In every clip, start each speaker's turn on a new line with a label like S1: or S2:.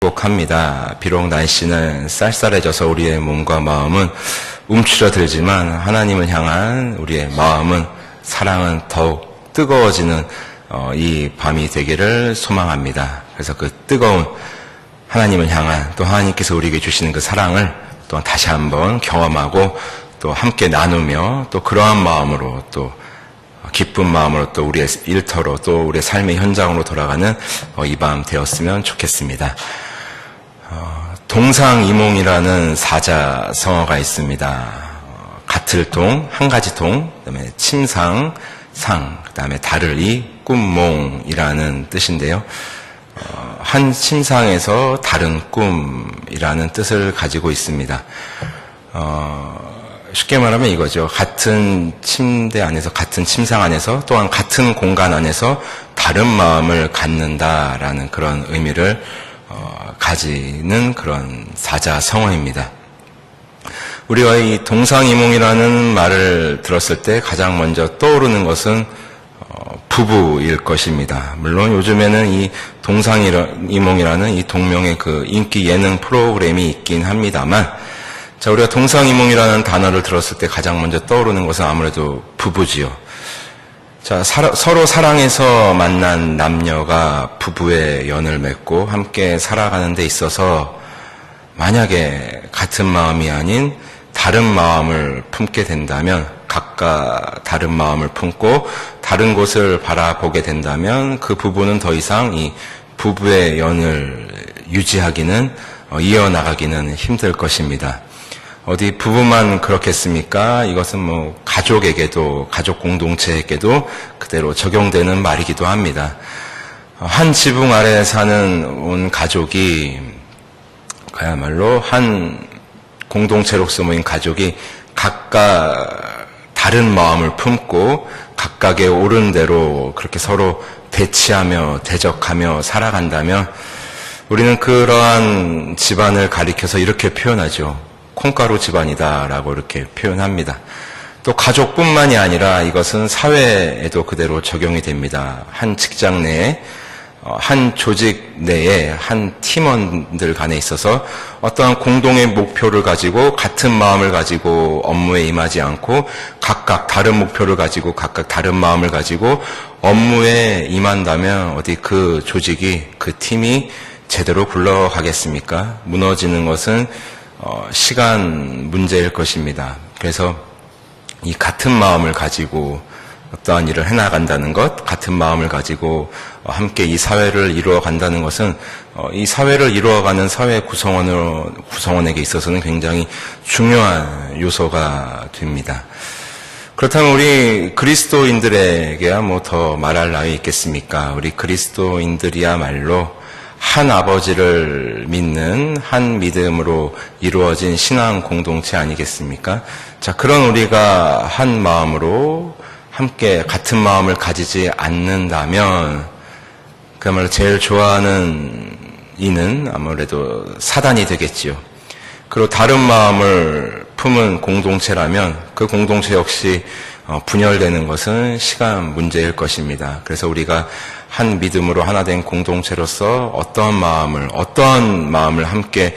S1: 행복합니다. 비록 날씨는 쌀쌀해져서 우리의 몸과 마음은 움츠러들지만 하나님을 향한 우리의 마음은 사랑은 더욱 뜨거워지는 이 밤이 되기를 소망합니다. 그래서 그 뜨거운 하나님을 향한 또 하나님께서 우리에게 주시는 그 사랑을 또 다시 한번 경험하고 또 함께 나누며 또 그러한 마음으로 또 기쁜 마음으로 또 우리의 일터로 또 우리의 삶의 현장으로 돌아가는 이 밤 되었으면 좋겠습니다. 동상이몽이라는 사자성어가 있습니다. 같을동, 한 가지 동, 그다음에 침상, 상, 그다음에 다르리, 꿈몽이라는 뜻인데요. 한 침상에서 다른 꿈이라는 뜻을 가지고 있습니다. 쉽게 말하면 이거죠. 같은 침대 안에서, 같은 침상 안에서, 또한 같은 공간 안에서 다른 마음을 갖는다라는 그런 의미를 가지는 그런 사자성어입니다. 우리가 이 동상이몽이라는 말을 들었을 때 가장 먼저 떠오르는 것은 부부일 것입니다. 물론 요즘에는 이 동상이몽이라는 이 동명의 그 인기 예능 프로그램이 있긴 합니다만, 자, 우리가 동상이몽이라는 단어를 들었을 때 가장 먼저 떠오르는 것은 아무래도 부부지요. 자, 서로 사랑해서 만난 남녀가 부부의 연을 맺고 함께 살아가는 데 있어서 만약에 같은 마음이 아닌 다른 마음을 품게 된다면, 각각 다른 마음을 품고 다른 곳을 바라보게 된다면 그 부부는 더 이상 이 부부의 연을 유지하기는, 이어나가기는 힘들 것입니다. 어디 부부만 그렇겠습니까? 이것은 뭐 가족에게도, 가족 공동체에게도 그대로 적용되는 말이기도 합니다. 한 지붕 아래 사는 온 가족이 그야말로 한 공동체로서 모인 가족이 각각 다른 마음을 품고 각각의 옳은 대로 그렇게 서로 대치하며 대적하며 살아간다면 우리는 그러한 집안을 가리켜서 이렇게 표현하죠. 콩가루 집안이다라고 이렇게 표현합니다. 또 가족뿐만이 아니라 이것은 사회에도 그대로 적용이 됩니다. 한 직장 내에, 한 조직 내에 한 팀원들 간에 있어서 어떠한 공동의 목표를 가지고 같은 마음을 가지고 업무에 임하지 않고 각각 다른 목표를 가지고 각각 다른 마음을 가지고 업무에 임한다면 어디 그 조직이, 그 팀이 제대로 굴러가겠습니까? 무너지는 것은 시간 문제일 것입니다. 그래서 이 같은 마음을 가지고 어떠한 일을 해나간다는 것, 같은 마음을 가지고 함께 이 사회를 이루어간다는 것은 이 사회를 이루어가는 사회 구성원에게 있어서는 굉장히 중요한 요소가 됩니다. 그렇다면 우리 그리스도인들에게야 뭐 더 말할 나위 있겠습니까? 우리 그리스도인들이야말로 한 아버지를 믿는 한 믿음으로 이루어진 신앙 공동체 아니겠습니까? 자, 그런 우리가 한 마음으로 함께 같은 마음을 가지지 않는다면 그야말로 제일 좋아하는 이는 아무래도 사단이 되겠지요. 그리고 다른 마음을 품은 공동체라면 그 공동체 역시 분열되는 것은 시간 문제일 것입니다. 그래서 우리가 한 믿음으로 하나 된 공동체로서 어떠한 마음을 함께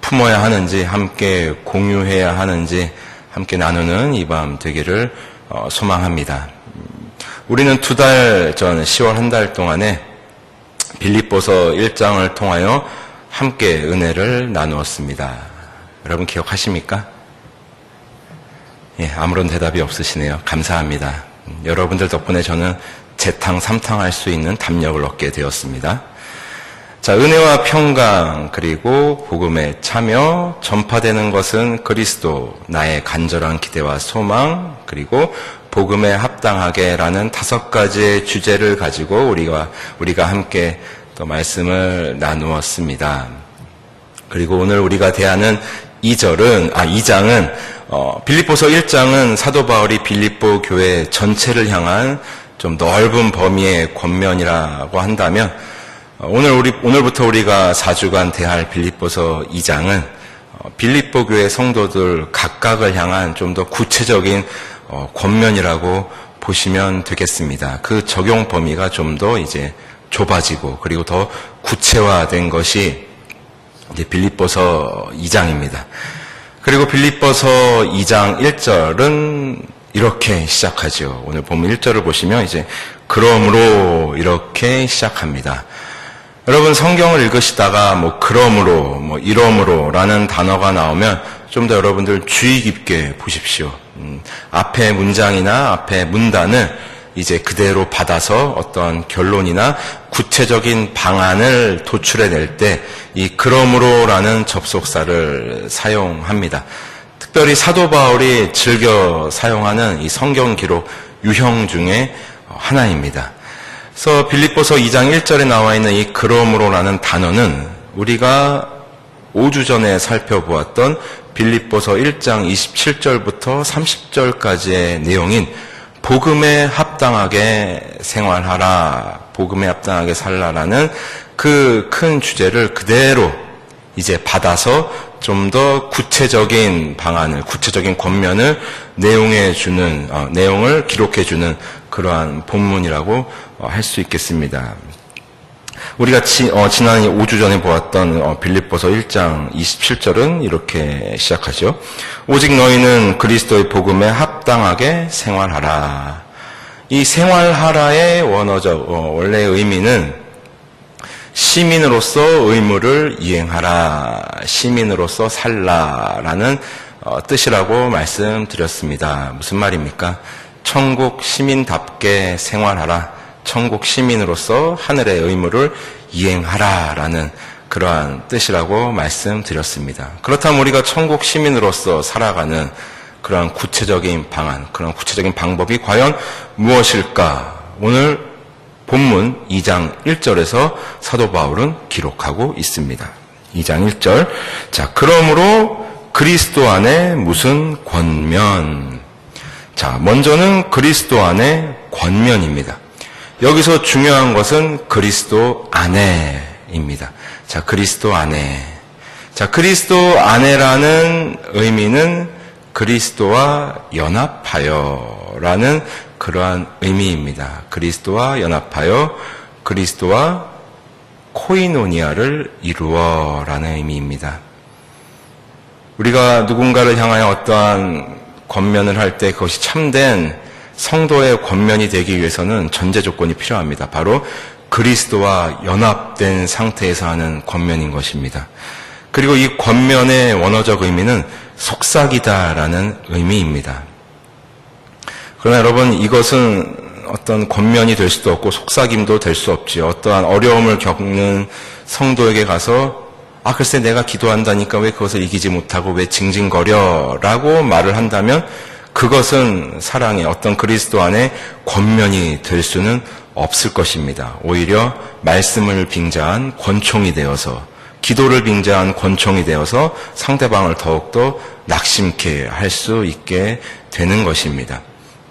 S1: 품어야 하는지, 함께 공유해야 하는지, 함께 나누는 이 밤 되기를 소망합니다. 우리는 2달 전 10월 한 달 동안에 빌립보서 1장을 통하여 함께 은혜를 나누었습니다. 여러분 기억하십니까? 예, 아무런 대답이 없으시네요. 감사합니다. 여러분들 덕분에 저는 재탕, 3탕 할 수 있는 담력을 얻게 되었습니다. 자, 은혜와 평강, 그리고 복음에 참여, 전파되는 것은 그리스도, 나의 간절한 기대와 소망, 그리고 복음에 합당하게라는 5가지의 주제를 가지고 우리가 함께 또 말씀을 나누었습니다. 그리고 오늘 우리가 대하는 2장은 빌립보서 1장은 사도 바울이 빌립보 교회 전체를 향한 좀 넓은 범위의 권면이라고 한다면 오늘부터 우리가 4주간 대할 빌립보서 2장은 빌립보 교회 성도들 각각을 향한 좀 더 구체적인 권면이라고 보시면 되겠습니다. 그 적용 범위가 좀 더 이제 좁아지고 그리고 더 구체화된 것이 이제 빌립보서 2장입니다. 그리고 빌립보서 2장 1절은 이렇게 시작하죠. 오늘 본문 1절을 보시면 이제 그러므로 이렇게 시작합니다. 여러분 성경을 읽으시다가 그러므로 이러므로라는 단어가 나오면 좀 더 여러분들 주의 깊게 보십시오. 앞에 문장이나 앞에 문단을 이제 그대로 받아서 어떤 결론이나 구체적인 방안을 도출해낼 때 이 그러므로라는 접속사를 사용합니다. 특별히 사도 바울이 즐겨 사용하는 이 성경 기록 유형 중에 하나입니다. 그래서 빌립보서 2장 1절에 나와 있는 이 그러므로라는 단어는 우리가 5주 전에 살펴보았던 빌립보서 1장 27절부터 30절까지의 내용인 복음에 합당하게 생활하라, 복음에 합당하게 살라라는 그 큰 주제를 그대로 이제 받아서 좀 더 구체적인 방안을, 구체적인 권면을 내용을 기록해주는 그러한 본문이라고 할 수 있겠습니다. 우리가 지난 5주 전에 보았던 빌립보서 1장 27절은 이렇게 시작하죠. 오직 너희는 그리스도의 복음에 합당하게 생활하라. 이 생활하라의 원래의 의미는 시민으로서 의무를 이행하라, 시민으로서 살라라는 뜻이라고 말씀드렸습니다. 무슨 말입니까? 천국 시민답게 생활하라, 천국 시민으로서 하늘의 의무를 이행하라라는 그러한 뜻이라고 말씀드렸습니다. 그렇다면 우리가 천국 시민으로서 살아가는 그러한 구체적인 방안, 그런 구체적인 방법이 과연 무엇일까? 오늘 본문 2장 1절에서 사도 바울은 기록하고 있습니다. 2장 1절. 자, 그러므로 그리스도 안에 무슨 권면. 자, 먼저는 그리스도 안에 권면입니다. 여기서 중요한 것은 그리스도 안에입니다. 자, 그리스도 안에. 자, 그리스도 안에라는 의미는 그리스도와 연합하여라는 그러한 의미입니다. 그리스도와 연합하여 그리스도와 코이노니아를 이루어라는 의미입니다. 우리가 누군가를 향하여 어떠한 권면을 할 때 그것이 참된 성도의 권면이 되기 위해서는 전제 조건이 필요합니다. 바로 그리스도와 연합된 상태에서 하는 권면인 것입니다. 그리고 이 권면의 원어적 의미는 속삭이다라는 의미입니다. 그러나 여러분, 이것은 어떤 권면이 될 수도 없고 속삭임도 될 수 없지요. 어떠한 어려움을 겪는 성도에게 가서 글쎄 내가 기도한다니까 왜 그것을 이기지 못하고 왜 징징거려 라고 말을 한다면 그것은 사랑의 어떤 그리스도 안에 권면이 될 수는 없을 것입니다. 오히려 말씀을 빙자한 권총이 되어서, 기도를 빙자한 권총이 되어서 상대방을 더욱더 낙심케 할 수 있게 되는 것입니다.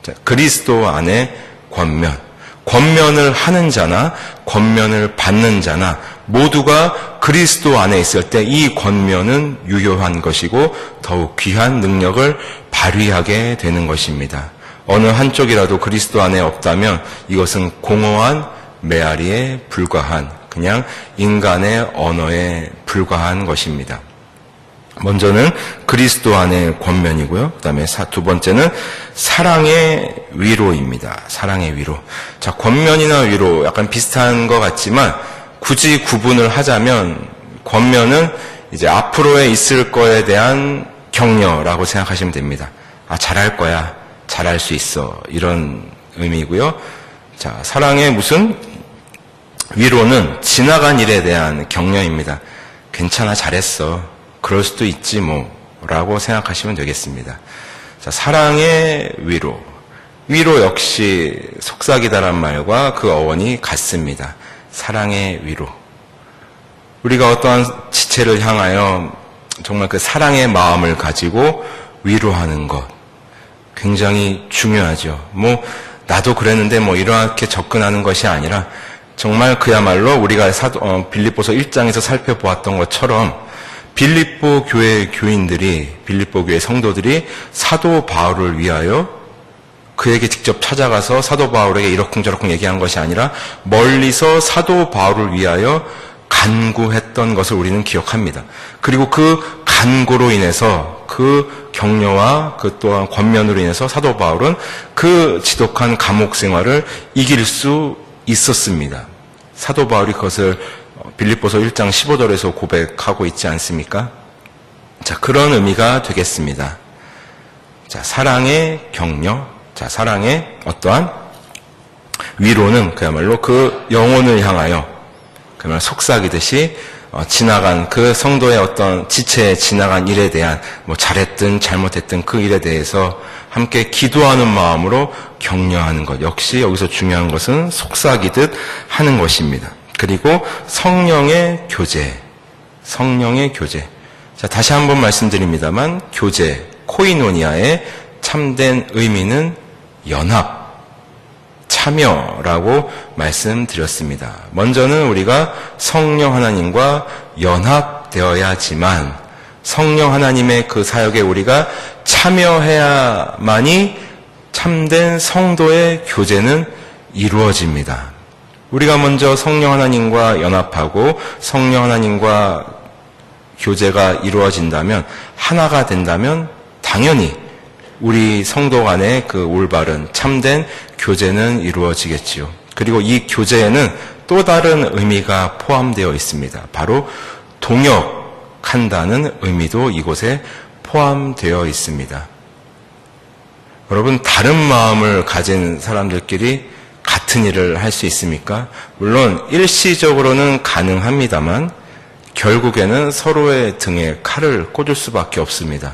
S1: 자, 그리스도 안에 권면, 권면을 하는 자나 권면을 받는 자나 모두가 그리스도 안에 있을 때 이 권면은 유효한 것이고 더욱 귀한 능력을 발휘하게 되는 것입니다. 어느 한쪽이라도 그리스도 안에 없다면 이것은 공허한 메아리에 불과한, 그냥 인간의 언어에 불과한 것입니다. 먼저는 그리스도 안의 권면이고요. 그 다음에 두 번째는 사랑의 위로입니다. 사랑의 위로. 자, 권면이나 위로 약간 비슷한 것 같지만 굳이 구분을 하자면 권면은 이제 앞으로에 있을 거에 대한 격려라고 생각하시면 됩니다. 잘할 거야. 잘할 수 있어. 이런 의미고요. 자, 사랑의 무슨 위로는 지나간 일에 대한 격려입니다. 괜찮아, 잘했어. 그럴 수도 있지 라고 생각하시면 되겠습니다. 자, 사랑의 위로. 위로 역시 속삭이다란 말과 그 어원이 같습니다. 사랑의 위로. 우리가 어떠한 지체를 향하여 정말 그 사랑의 마음을 가지고 위로하는 것. 굉장히 중요하죠. 나도 그랬는데 이렇게 접근하는 것이 아니라 정말 그야말로 우리가 빌립보서 1장에서 살펴보았던 것처럼 빌립보 교회 교인들이, 빌립보 교회 성도들이 사도 바울을 위하여 그에게 직접 찾아가서 사도 바울에게 이러쿵저러쿵 얘기한 것이 아니라 멀리서 사도 바울을 위하여 간구했던 것을 우리는 기억합니다. 그리고 그 간구로 인해서 그 격려와 그 또한 권면으로 인해서 사도 바울은 그 지독한 감옥 생활을 이길 수 있었습니다. 사도 바울이 그것을 빌립보서 1장 15절에서 고백하고 있지 않습니까? 자, 그런 의미가 되겠습니다. 자, 사랑의 격려, 자, 사랑의 어떠한 위로는 그야말로 그 영혼을 향하여 그야말로 속삭이듯이 지나간 그 성도의 어떤 지체에 지나간 일에 대한 뭐 잘했든 잘못했든 그 일에 대해서 함께 기도하는 마음으로 격려하는 것. 역시 여기서 중요한 것은 속삭이듯 하는 것입니다. 그리고 성령의 교제, 성령의 교제. 자, 다시 한번 말씀드립니다만 교제, 코이노니아의 참된 의미는 연합, 참여라고 말씀드렸습니다. 먼저는 우리가 성령 하나님과 연합되어야지만 성령 하나님의 그 사역에 우리가 참여해야만이 참된 성도의 교제는 이루어집니다. 우리가 먼저 성령 하나님과 연합하고 성령 하나님과 교제가 이루어진다면, 하나가 된다면 당연히 우리 성도 간의 그 올바른 참된 교제는 이루어지겠지요. 그리고 이 교제에는 또 다른 의미가 포함되어 있습니다. 바로 동역한다는 의미도 이곳에 포함되어 있습니다. 여러분, 다른 마음을 가진 사람들끼리 같은 일을 할 수 있습니까? 물론 일시적으로는 가능합니다만 결국에는 서로의 등에 칼을 꽂을 수밖에 없습니다.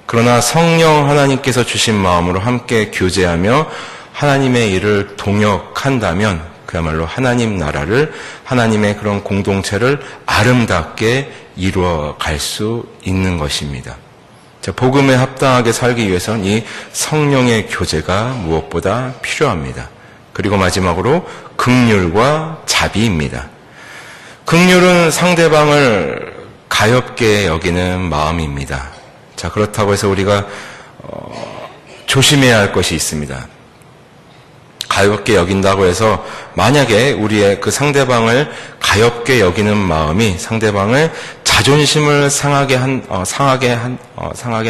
S1: 그러나 성령 하나님께서 주신 마음으로 함께 교제하며 하나님의 일을 동역한다면 그야말로 하나님 나라를, 하나님의 그런 공동체를 아름답게 이루어 갈 수 있는 것입니다. 자, 복음에 합당하게 살기 위해서는 이 성령의 교제가 무엇보다 필요합니다. 그리고 마지막으로 긍휼과 자비입니다. 긍휼은 상대방을 가엾게 여기는 마음입니다. 자, 그렇다고 해서 우리가 조심해야 할 것이 있습니다. 가엾게 여긴다고 해서 만약에 우리의 그 상대방을 가엾게 여기는 마음이 상대방의 자존심을 상하게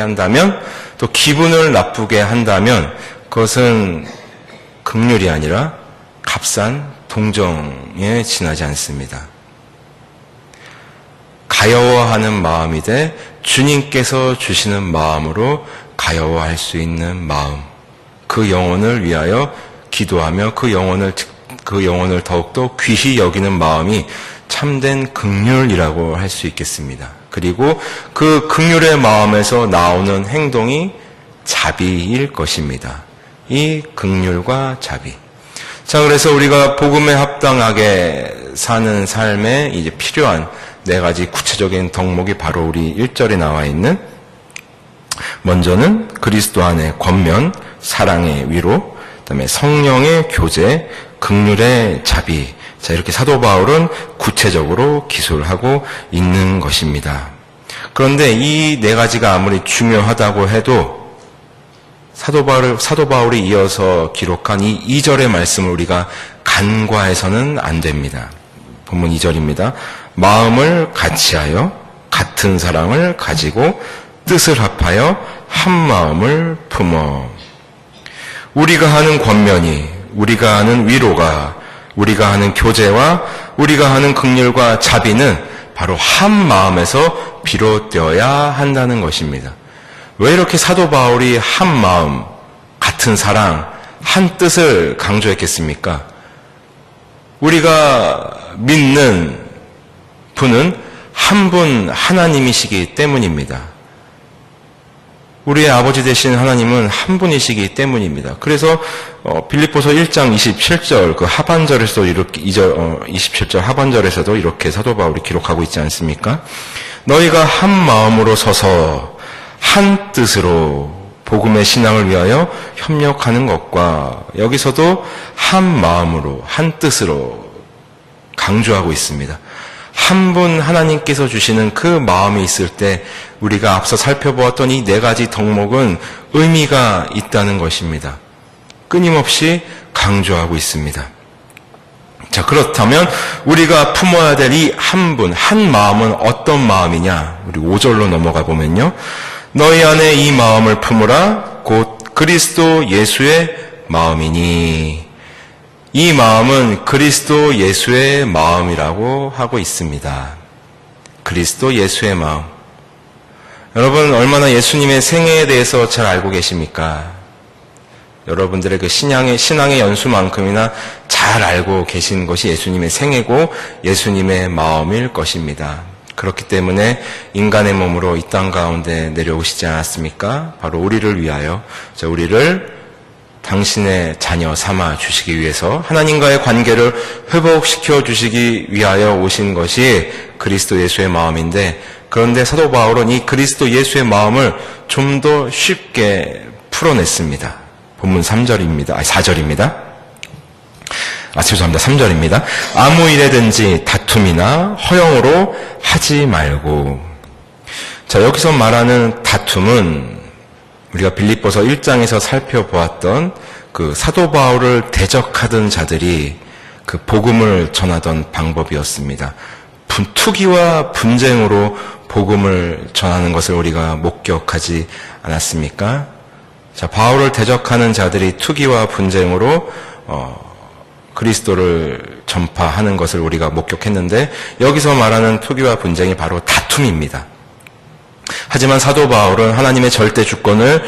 S1: 한다면, 또 기분을 나쁘게 한다면 그것은 긍휼이 아니라 값싼 동정에 지나지 않습니다. 가여워하는 마음이 돼 주님께서 주시는 마음으로 가여워할 수 있는 마음, 그 영혼을 위하여 기도하며 그 영혼을 더욱더 귀히 여기는 마음이 참된 긍휼이라고 할 수 있겠습니다. 그리고 그 긍휼의 마음에서 나오는 행동이 자비일 것입니다. 이 긍휼과 자비. 자, 그래서 우리가 복음에 합당하게 사는 삶에 이제 필요한 네 가지 구체적인 덕목이 바로 우리 1절에 나와 있는, 먼저는 그리스도 안의 권면, 사랑의 위로, 그다음에 성령의 교제, 긍휼의 자비. 자, 이렇게 사도 바울은 구체적으로 기술하고 있는 것입니다. 그런데 이 네 가지가 아무리 중요하다고 해도 사도 바울이 이어서 기록한 이 2절의 말씀을 우리가 간과해서는 안 됩니다. 본문 2절입니다. 마음을 같이하여 같은 사랑을 가지고 뜻을 합하여 한 마음을 품어. 우리가 하는 권면이, 우리가 하는 위로가, 우리가 하는 교제와 우리가 하는 긍휼과 자비는 바로 한 마음에서 비롯되어야 한다는 것입니다. 왜 이렇게 사도 바울이 한 마음, 같은 사랑, 한 뜻을 강조했겠습니까? 우리가 믿는 분은 한 분 하나님이시기 때문입니다. 우리의 아버지 되신 하나님은 한 분이시기 때문입니다. 그래서 빌립보서 1장 27절 그 하반절에서도 이렇게 27절 하반절에서도 이렇게 사도 바울이 기록하고 있지 않습니까? 너희가 한 마음으로 서서 한 뜻으로 복음의 신앙을 위하여 협력하는 것과, 여기서도 한 마음으로 한 뜻으로 강조하고 있습니다. 한 분 하나님께서 주시는 그 마음이 있을 때 우리가 앞서 살펴보았던 이 네 가지 덕목은 의미가 있다는 것입니다. 끊임없이 강조하고 있습니다. 자, 그렇다면 우리가 품어야 될 이 한 분, 한 마음은 어떤 마음이냐? 우리 5절로 넘어가 보면요. 너희 안에 이 마음을 품으라 곧 그리스도 예수의 마음이니. 이 마음은 그리스도 예수의 마음이라고 하고 있습니다. 그리스도 예수의 마음. 여러분, 얼마나 예수님의 생애에 대해서 잘 알고 계십니까? 여러분들의 그 신앙의 연수만큼이나 잘 알고 계신 것이 예수님의 생애고 예수님의 마음일 것입니다. 그렇기 때문에 인간의 몸으로 이 땅 가운데 내려오시지 않았습니까? 바로 우리를 위하여, 우리를 당신의 자녀 삼아 주시기 위해서 하나님과의 관계를 회복시켜 주시기 위하여 오신 것이 그리스도 예수의 마음인데, 그런데 사도 바울은 이 그리스도 예수의 마음을 좀 더 쉽게 풀어냈습니다. 본문 3절입니다. 4절입니다. 죄송합니다. 3절입니다. 아무 일에든지 다툼이나 허영으로 하지 말고. 자, 여기서 말하는 다툼은 우리가 빌립보서 1장에서 살펴보았던 그 사도 바울을 대적하던 자들이 그 복음을 전하던 방법이었습니다. 투기와 분쟁으로 복음을 전하는 것을 우리가 목격하지 않았습니까? 자, 바울을 대적하는 자들이 투기와 분쟁으로 그리스도를 전파하는 것을 우리가 목격했는데, 여기서 말하는 투기와 분쟁이 바로 다툼입니다. 하지만 사도 바울은 하나님의 절대 주권을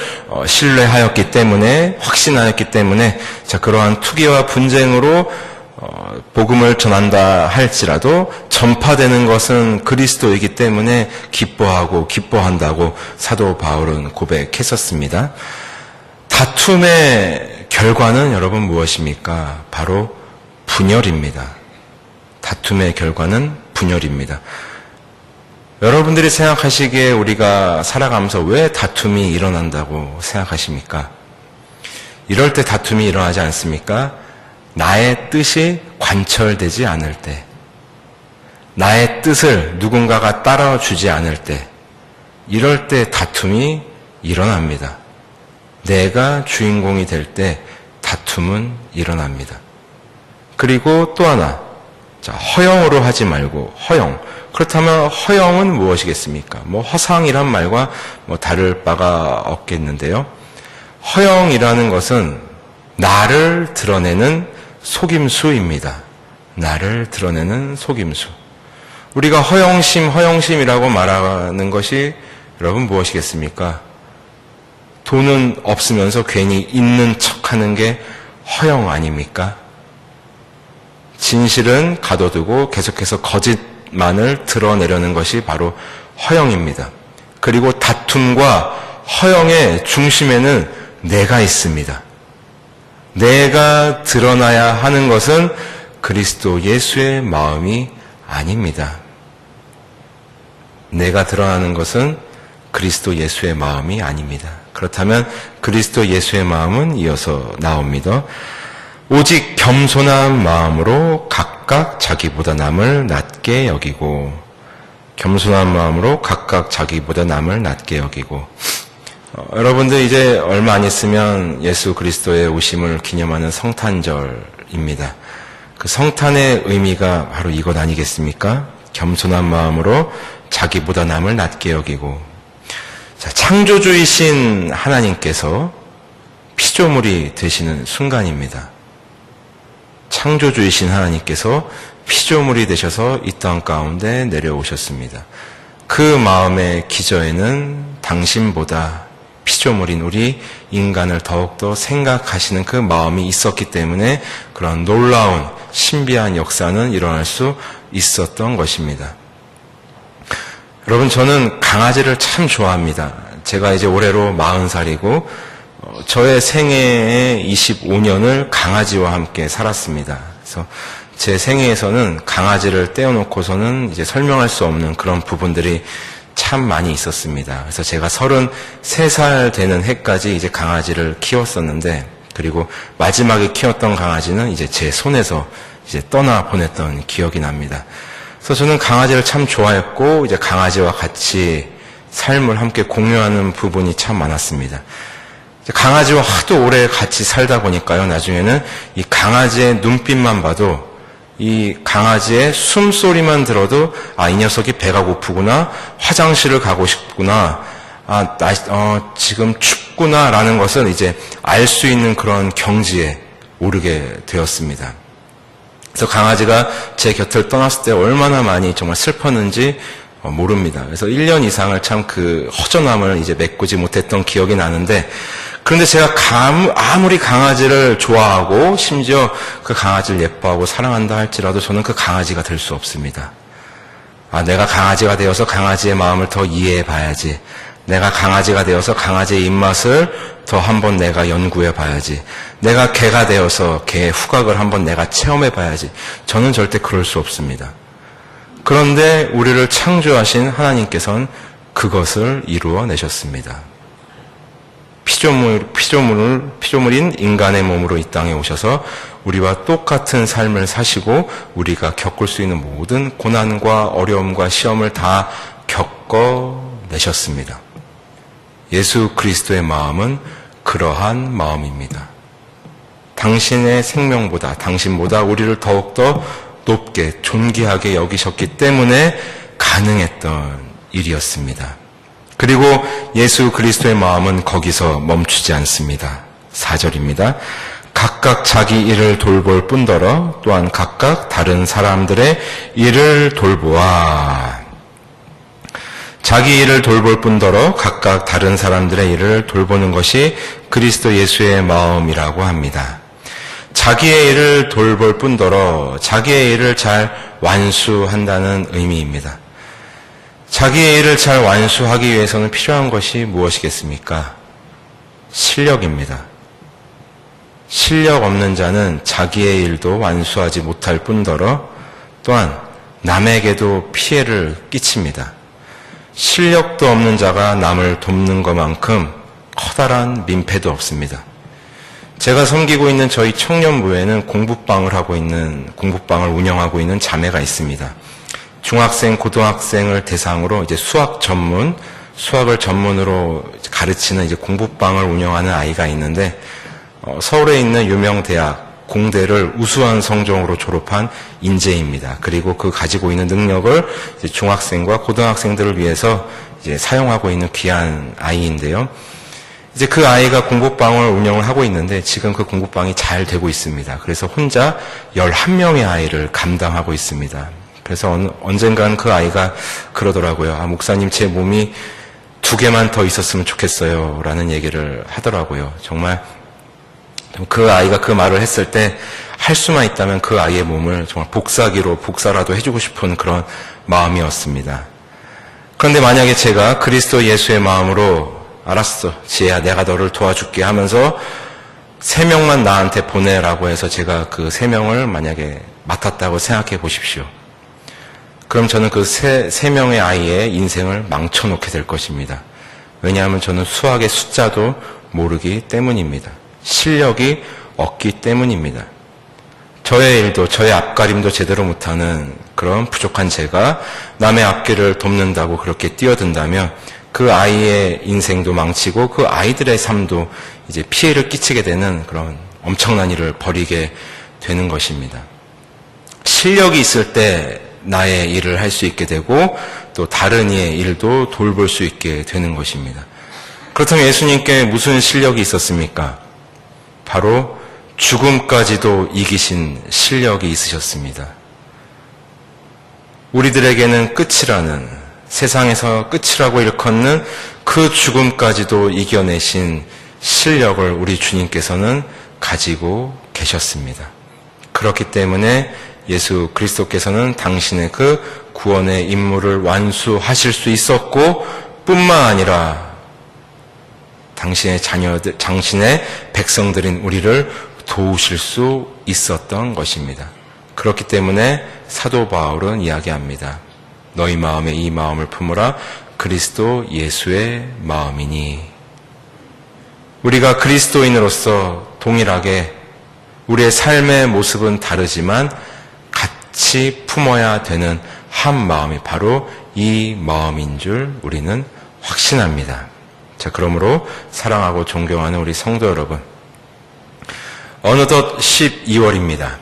S1: 신뢰하였기 때문에, 확신하였기 때문에, 자, 그러한 투기와 분쟁으로 복음을 전한다 할지라도 전파되는 것은 그리스도이기 때문에 기뻐하고 기뻐한다고 사도 바울은 고백했었습니다. 다툼의 결과는 여러분 무엇입니까? 바로 분열입니다. 다툼의 결과는 분열입니다. 여러분들이 생각하시기에 우리가 살아가면서 왜 다툼이 일어난다고 생각하십니까? 이럴 때 다툼이 일어나지 않습니까? 나의 뜻이 관철되지 않을 때, 나의 뜻을 누군가가 따라주지 않을 때, 이럴 때 다툼이 일어납니다. 내가 주인공이 될 때 다툼은 일어납니다. 그리고 또 하나, 자, 허영으로 하지 말고, 허영. 그렇다면 허영은 무엇이겠습니까? 허상이란 말과 다를 바가 없겠는데요. 허영이라는 것은 나를 드러내는 속임수입니다. 나를 드러내는 속임수. 우리가 허영심이라고 말하는 것이 여러분 무엇이겠습니까? 돈은 없으면서 괜히 있는 척하는 게 허영 아닙니까? 진실은 가둬두고 계속해서 거짓만을 드러내려는 것이 바로 허영입니다. 그리고 다툼과 허영의 중심에는 내가 있습니다. 내가 드러나야 하는 것은 그리스도 예수의 마음이 아닙니다. 내가 드러나는 것은 그리스도 예수의 마음이 아닙니다. 그렇다면 그리스도 예수의 마음은 이어서 나옵니다. 오직 겸손한 마음으로 각각 자기보다 남을 낮게 여기고, 겸손한 마음으로 각각 자기보다 남을 낮게 여기고. 여러분들 이제 얼마 안 있으면 예수 그리스도의 오심을 기념하는 성탄절입니다. 그 성탄의 의미가 바로 이것 아니겠습니까? 겸손한 마음으로 자기보다 남을 낮게 여기고. 자, 창조주이신 하나님께서 피조물이 되시는 순간입니다. 창조주이신 하나님께서 피조물이 되셔서 이 땅 가운데 내려오셨습니다. 그 마음의 기저에는 당신보다 피조물인 우리 인간을 더욱더 생각하시는 그 마음이 있었기 때문에 그런 놀라운 신비한 역사는 일어날 수 있었던 것입니다. 여러분, 저는 강아지를 참 좋아합니다. 제가 이제 올해로 40살이고 저의 생애의 25년을 강아지와 함께 살았습니다. 그래서 제 생애에서는 강아지를 떼어놓고서는 이제 설명할 수 없는 그런 부분들이 참 많이 있었습니다. 그래서 제가 33살 되는 해까지 이제 강아지를 키웠었는데, 그리고 마지막에 키웠던 강아지는 이제 제 손에서 이제 떠나 보냈던 기억이 납니다. 그래서 저는 강아지를 참 좋아했고, 이제 강아지와 같이 삶을 함께 공유하는 부분이 참 많았습니다. 강아지와 하도 오래 같이 살다 보니까요, 나중에는 이 강아지의 눈빛만 봐도 이 강아지의 숨소리만 들어도 이 녀석이 배가 고프구나, 화장실을 가고 싶구나, 지금 춥구나라는 것을 이제 알 수 있는 그런 경지에 오르게 되었습니다. 그래서 강아지가 제 곁을 떠났을 때 얼마나 많이 정말 슬펐는지 모릅니다. 그래서 1년 이상을 참 그 허전함을 이제 메꾸지 못했던 기억이 나는데, 그런데 제가 아무리 강아지를 좋아하고 심지어 그 강아지를 예뻐하고 사랑한다 할지라도 저는 그 강아지가 될 수 없습니다. 내가 강아지가 되어서 강아지의 마음을 더 이해해 봐야지. 내가 강아지가 되어서 강아지의 입맛을 더 한번 내가 연구해 봐야지. 내가 개가 되어서 개의 후각을 한번 내가 체험해 봐야지. 저는 절대 그럴 수 없습니다. 그런데 우리를 창조하신 하나님께서는 그것을 이루어내셨습니다. 피조물인 인간의 몸으로 이 땅에 오셔서 우리와 똑같은 삶을 사시고 우리가 겪을 수 있는 모든 고난과 어려움과 시험을 다 겪어내셨습니다. 예수 그리스도의 마음은 그러한 마음입니다. 당신의 생명보다, 당신보다 우리를 더욱더 높게 존귀하게 여기셨기 때문에 가능했던 일이었습니다. 그리고 예수 그리스도의 마음은 거기서 멈추지 않습니다. 4절입니다. 각각 자기 일을 돌볼 뿐더러 또한 각각 다른 사람들의 일을 돌보아. 자기 일을 돌볼 뿐더러 각각 다른 사람들의 일을 돌보는 것이 그리스도 예수의 마음이라고 합니다. 자기의 일을 돌볼 뿐더러 자기의 일을 잘 완수한다는 의미입니다. 자기의 일을 잘 완수하기 위해서는 필요한 것이 무엇이겠습니까? 실력입니다. 실력 없는 자는 자기의 일도 완수하지 못할 뿐더러 또한 남에게도 피해를 끼칩니다. 실력도 없는 자가 남을 돕는 것만큼 커다란 민폐도 없습니다. 제가 섬기고 있는 저희 청년부에는 공부방을 운영하고 있는 자매가 있습니다. 중학생, 고등학생을 대상으로 이제 수학을 전문으로 가르치는 이제 공부방을 운영하는 아이가 있는데, 서울에 있는 유명 대학, 공대를 우수한 성적으로 졸업한 인재입니다. 그리고 그 가지고 있는 능력을 이제 중학생과 고등학생들을 위해서 이제 사용하고 있는 귀한 아이인데요. 이제 그 아이가 공부방을 운영을 하고 있는데 지금 그 공부방이 잘 되고 있습니다. 그래서 혼자 11명의 아이를 감당하고 있습니다. 그래서 언젠간 그 아이가 그러더라고요. 목사님, 제 몸이 2개만 더 있었으면 좋겠어요. 라는 얘기를 하더라고요. 정말 그 아이가 그 말을 했을 때 할 수만 있다면 그 아이의 몸을 정말 복사라도 해주고 싶은 그런 마음이었습니다. 그런데 만약에 제가 그리스도 예수의 마음으로 알았어, 지혜야, 내가 너를 도와줄게 하면서 3명만 나한테 보내라고 해서 제가 그 3명을 만약에 맡았다고 생각해 보십시오. 그럼 저는 그 3명의 아이의 인생을 망쳐놓게 될 것입니다. 왜냐하면 저는 수학의 숫자도 모르기 때문입니다. 실력이 없기 때문입니다. 저의 일도, 저의 앞가림도 제대로 못하는 그런 부족한 제가 남의 앞길을 돕는다고 그렇게 뛰어든다면 그 아이의 인생도 망치고 그 아이들의 삶도 이제 피해를 끼치게 되는 그런 엄청난 일을 벌이게 되는 것입니다. 실력이 있을 때 나의 일을 할 수 있게 되고 또 다른 이의 일도 돌볼 수 있게 되는 것입니다. 그렇다면 예수님께 무슨 실력이 있었습니까? 바로 죽음까지도 이기신 실력이 있으셨습니다. 우리들에게는 끝이라는, 세상에서 끝이라고 일컫는 그 죽음까지도 이겨내신 실력을 우리 주님께서는 가지고 계셨습니다. 그렇기 때문에 예수 그리스도께서는 당신의 그 구원의 임무를 완수하실 수 있었고 뿐만 아니라 당신의 자녀들, 당신의 백성들인 우리를 도우실 수 있었던 것입니다. 그렇기 때문에 사도 바울은 이야기합니다. 너희 마음에 이 마음을 품으라. 그리스도 예수의 마음이니. 우리가 그리스도인으로서 동일하게 우리의 삶의 모습은 다르지만 같이 품어야 되는 한 마음이 바로 이 마음인 줄 우리는 확신합니다. 자, 그러므로 사랑하고 존경하는 우리 성도 여러분, 어느덧 12월입니다.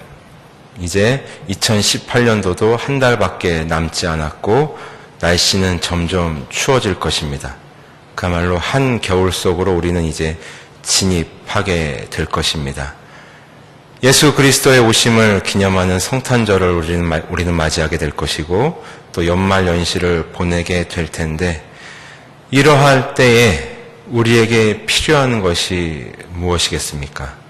S1: 이제 2018년도도 한 달밖에 남지 않았고 날씨는 점점 추워질 것입니다. 그야말로 한 겨울 속으로 우리는 이제 진입하게 될 것입니다. 예수 그리스도의 오심을 기념하는 성탄절을 우리는 맞이하게 될 것이고 또 연말 연시를 보내게 될 텐데 이러할 때에 우리에게 필요한 것이 무엇이겠습니까?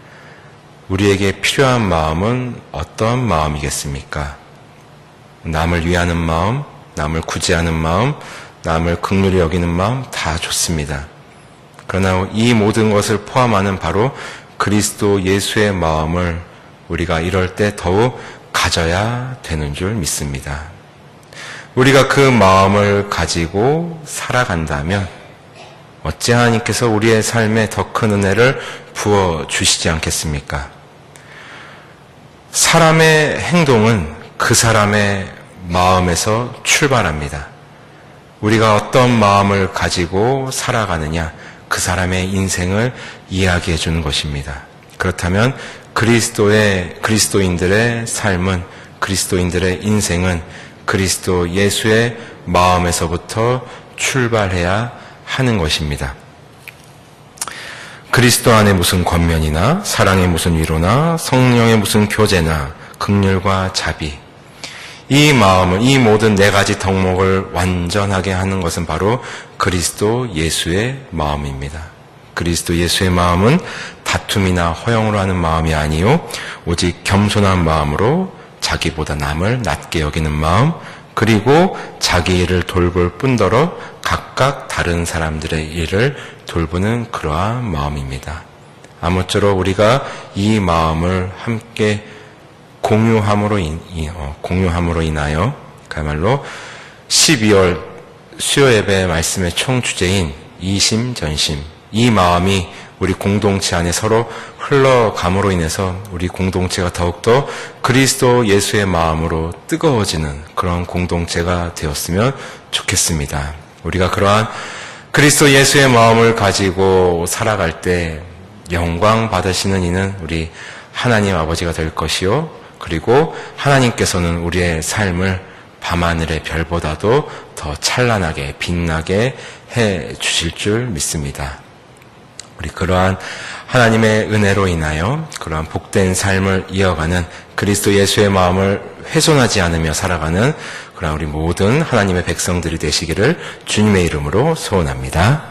S1: 우리에게 필요한 마음은 어떤 마음이겠습니까? 남을 위하는 마음, 남을 구제하는 마음, 남을 긍휼히 여기는 마음 다 좋습니다. 그러나 이 모든 것을 포함하는 바로 그리스도 예수의 마음을 우리가 이럴 때 더욱 가져야 되는 줄 믿습니다. 우리가 그 마음을 가지고 살아간다면 어찌 하나님께서 우리의 삶에 더 큰 은혜를 부어주시지 않겠습니까? 사람의 행동은 그 사람의 마음에서 출발합니다. 우리가 어떤 마음을 가지고 살아가느냐, 그 사람의 인생을 이야기해 주는 것입니다. 그렇다면 그리스도인들의 삶은, 그리스도인들의 인생은 그리스도 예수의 마음에서부터 출발해야 하는 것입니다. 그리스도 안에 무슨 권면이나 사랑의 무슨 위로나 성령의 무슨 교제나 긍휼과 자비, 이 마음을, 이 모든 네 가지 덕목을 완전하게 하는 것은 바로 그리스도 예수의 마음입니다. 그리스도 예수의 마음은 다툼이나 허영으로 하는 마음이 아니요 오직 겸손한 마음으로 자기보다 남을 낮게 여기는 마음, 그리고 자기 일을 돌볼 뿐더러 각각 다른 사람들의 일을 돌보는 그러한 마음입니다. 아무쪼록 우리가 이 마음을 함께 공유함으로 인하여 그야말로 12월 수요 예배 말씀의 총 주제인 이심전심, 이 마음이 우리 공동체 안에 서로 흘러감으로 인해서 우리 공동체가 더욱더 그리스도 예수의 마음으로 뜨거워지는 그런 공동체가 되었으면 좋겠습니다. 우리가 그러한 그리스도 예수의 마음을 가지고 살아갈 때 영광 받으시는 이는 우리 하나님 아버지가 될 것이요, 그리고 하나님께서는 우리의 삶을 밤하늘의 별보다도 더 찬란하게 빛나게 해 주실 줄 믿습니다. 우리 그러한 하나님의 은혜로 인하여 그러한 복된 삶을 이어가는 그리스도 예수의 마음을 훼손하지 않으며 살아가는 그러한 우리 모든 하나님의 백성들이 되시기를 주님의 이름으로 소원합니다.